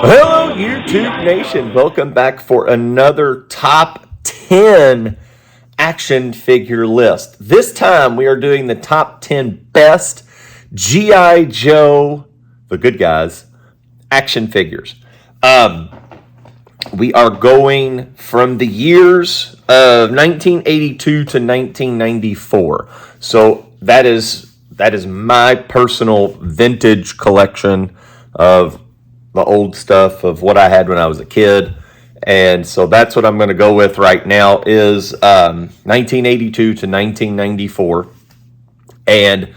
Hello, YouTube Nation. Welcome back for another top 10 action figure list. This time we are doing the top 10 best G.I. Joe, the good guys, action figures. We are going from the years of 1982 to 1994. So that is my personal vintage collection of the old stuff of what I had when I was a kid. And so that's what I'm going to go with right now is 1982 to 1994. And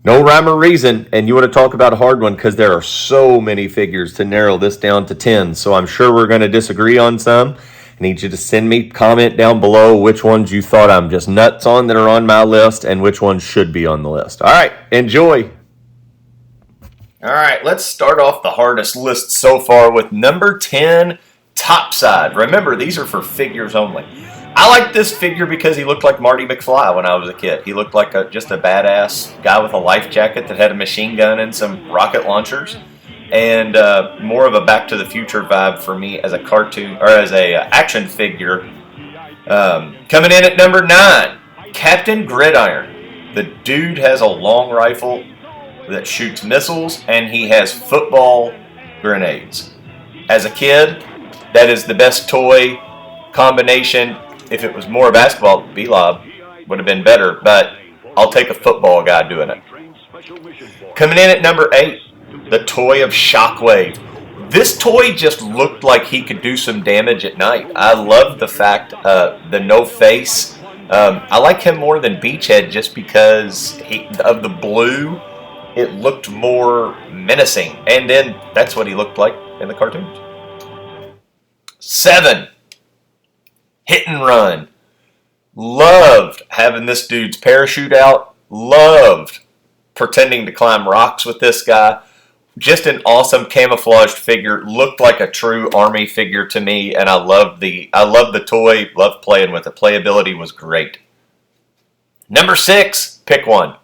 no rhyme or reason. And you want to talk about a hard one because there are so many figures to narrow this down to 10. So I'm sure we're going to disagree on some. I need you to send me a comment down below which ones you thought I'm just nuts on that are on my list and which ones should be on the list. All right, enjoy. All right, let's start off the hardest list so far with number 10, Topside. Remember, these are for figures only. I like this figure because he looked like Marty McFly when I was a kid. He looked like just a badass guy with a life jacket that had a machine gun and some rocket launchers. And more of a Back to the Future vibe for me as a cartoon, or as a action figure. Coming in at number 9, Captain Gridiron. The dude has a long rifle that shoots missiles, and he has football grenades. As a kid, that is the best toy combination. If it was more basketball, B-Lob would have been better, but I'll take a football guy doing it. Coming in at number 8, the toy of Shockwave. This toy just looked like he could do some damage at night. I love the fact, the no face. I like him more than Beachhead just because of the blue. It looked more menacing. And then that's what he looked like in the cartoons. 7, Hit and Run. Loved having this dude's parachute out. Loved pretending to climb rocks with this guy. Just an awesome camouflaged figure. Looked like a true Army figure to me. And I loved the toy. Loved playing with it. Playability was great. Number 6, pick one.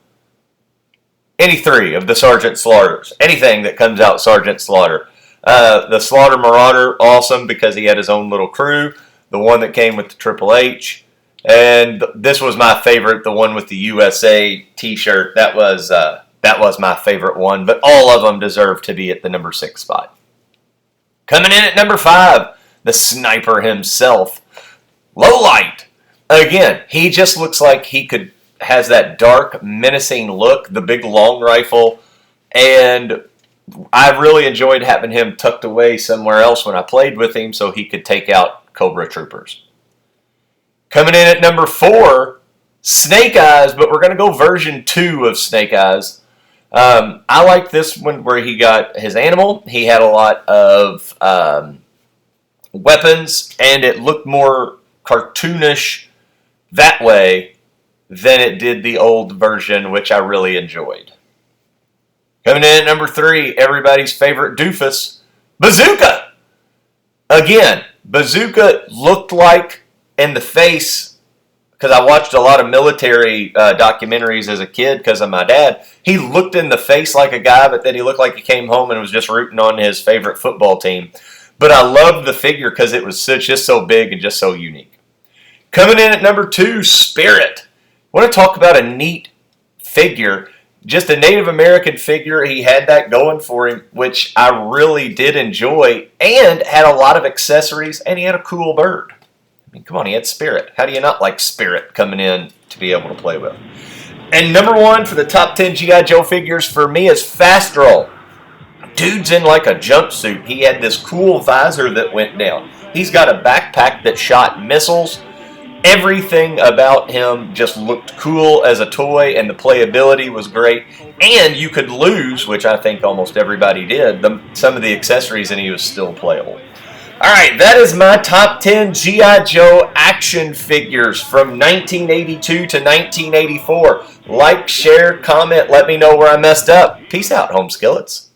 Any 3 of the Sergeant Slaughters. Anything that comes out Sergeant Slaughter. The Slaughter Marauder, awesome because he had his own little crew. The one that came with the Triple H. And this was my favorite, the one with the USA t-shirt. That was my favorite one. But all of them deserve to be at the number 6 spot. Coming in at number 5, the Sniper himself. Lowlight. Again, he just looks like has that dark, menacing look, the big long rifle, and I really enjoyed having him tucked away somewhere else when I played with him so he could take out Cobra Troopers. Coming in at number 4, Snake Eyes, but we're going to go version 2 of Snake Eyes. I like this one where he got his animal. He had a lot of weapons, and it looked more cartoonish that way than it did the old version, which I really enjoyed. Coming in at number 3, everybody's favorite doofus, Bazooka. Again, Bazooka looked like in the face, because I watched a lot of military documentaries as a kid because of my dad. He looked in the face like a guy, but then he looked like he came home and was just rooting on his favorite football team. But I loved the figure because it was just so big and just so unique. Coming in at number 2, Spirit. I want to talk about a neat figure. Just a Native American figure. He had that going for him, which I really did enjoy, and had a lot of accessories, and he had a cool bird. I mean, come on, he had Spirit. How do you not like Spirit coming in to be able to play with? And number 1 for the top 10 G.I. Joe figures for me is Fastral. Dude's in like a jumpsuit. He had this cool visor that went down. He's got a backpack that shot missiles. Everything about him just looked cool as a toy, and the playability was great. And you could lose, which I think almost everybody did, some of the accessories, and he was still playable. All right, that is my top 10 G.I. Joe action figures from 1982 to 1984. Like, share, comment, let me know where I messed up. Peace out, home skillets.